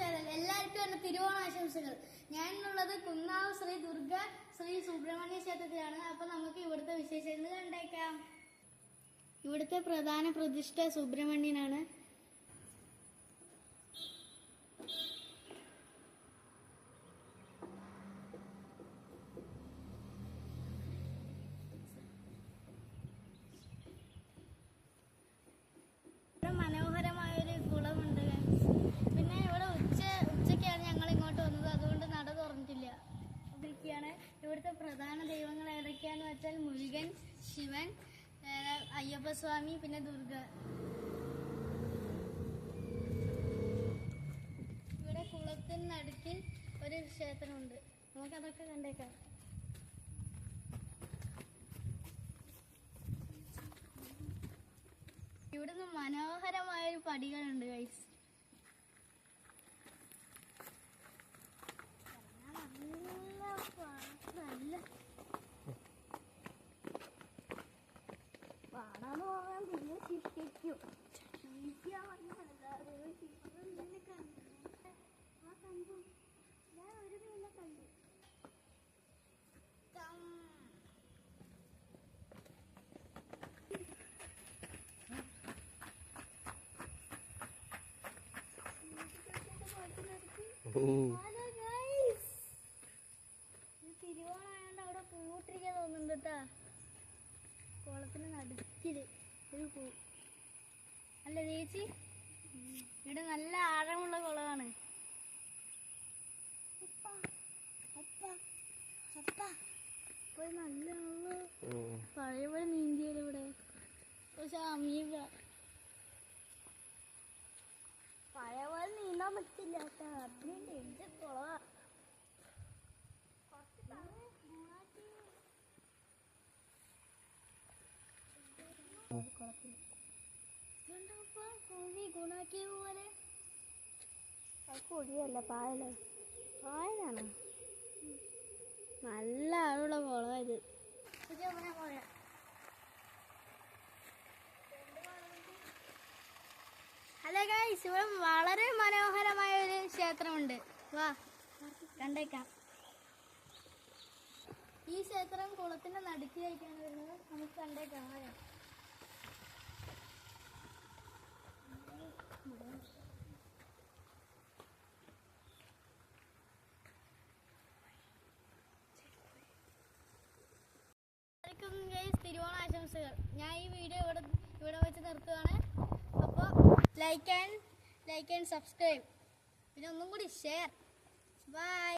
Channel. എല്ലാവർക്കും എന്റെ തിരുവോണാശംസകൾ. ഞാനുള്ളത് കുന്നാവ് ശ്രീ ദുർഗ ശ്രീ സുബ്രഹ്മണ്യ ക്ഷേത്രത്തിലാണ്. അപ്പൊ നമുക്ക് ഇവിടുത്തെ വിശേഷങ്ങൾ കണ്ടേക്കാം. ഇവിടുത്തെ പ്രധാന പ്രതിഷ്ഠ സുബ്രഹ്മണ്യനാണ്. മനോഹരമായൊരു കുളമുണ്ട്. പിന്നെ ഇവിടെ ഉച്ചയ്ക്കാണ് ഞങ്ങൾ ഇങ്ങോട്ട് വന്നത്, അതുകൊണ്ട് നട തുറന്നിട്ടില്ല. ഇതൊക്കെയാണ് ഇവിടുത്തെ പ്രധാന ദൈവങ്ങൾ. ഏതൊക്കെയാന്ന് വെച്ചാൽ മുരുകൻ, ശിവൻ, അയ്യപ്പസ്വാമി, പിന്നെ ദുർഗ. ഇവിടെ കുളത്തിന് നടുക്കിൽ ഒരു ക്ഷേത്രമുണ്ട്. നമുക്കതൊക്കെ കണ്ടേക്കാം. ഇവിടുന്ന് മനോഹരമായൊരു പടികളുണ്ട് ഗൈസ്. നല്ല പാടാന്ന് പറയാൻ പിന്നെ ശിക്ഷിക്കും. ഞാൻ ഒരു മീനെ കണ്ടു. തിരുവോണായോണ്ട് അവിടെ പൂട്ടിരിക്കാൻ തോന്നുന്നുണ്ട് കേട്ടാ. കുളത്തിന് നടുക്കില് ഒരു പൂ അല്ല ചേച്ചി. ഇവിടെ നല്ല ആഴമുള്ള കുളമാണ്. നല്ല പഴയ പോലെ നീന്തിയാലും ഇവിടെ പക്ഷെ അമീക പഴയ പോലെ നീന്താൻ പറ്റില്ല കേട്ടാ. അത്രയും ഡേഞ്ചർ കുളവാ. കൊടിയല്ല പായലോ, പായലാണ്. നല്ല ആളുള്ള കുളം ഇത്. ഹലോ ഗൈസ്, ഇവിടെ വളരെ മനോഹരമായ ഒരു ക്ഷേത്രമുണ്ട്. വാ കണ്ടേക്കാം. ഈ ക്ഷേത്രം കുളത്തിന്റെ നടുക്കിലേക്കാണ് വരുന്നത്. നമുക്ക് കണ്ടേക്കാം. തിരുവോണാശംസകൾ. ഞാൻ ഈ വീഡിയോ ഇവിടെ വെച്ച് നിർത്തുകയാണ്. അപ്പോൾ ലൈക്ക് ആൻഡ് സബ്സ്ക്രൈബ്, പിന്നെ ഒന്നും കൂടി ഷെയർ. ബൈ.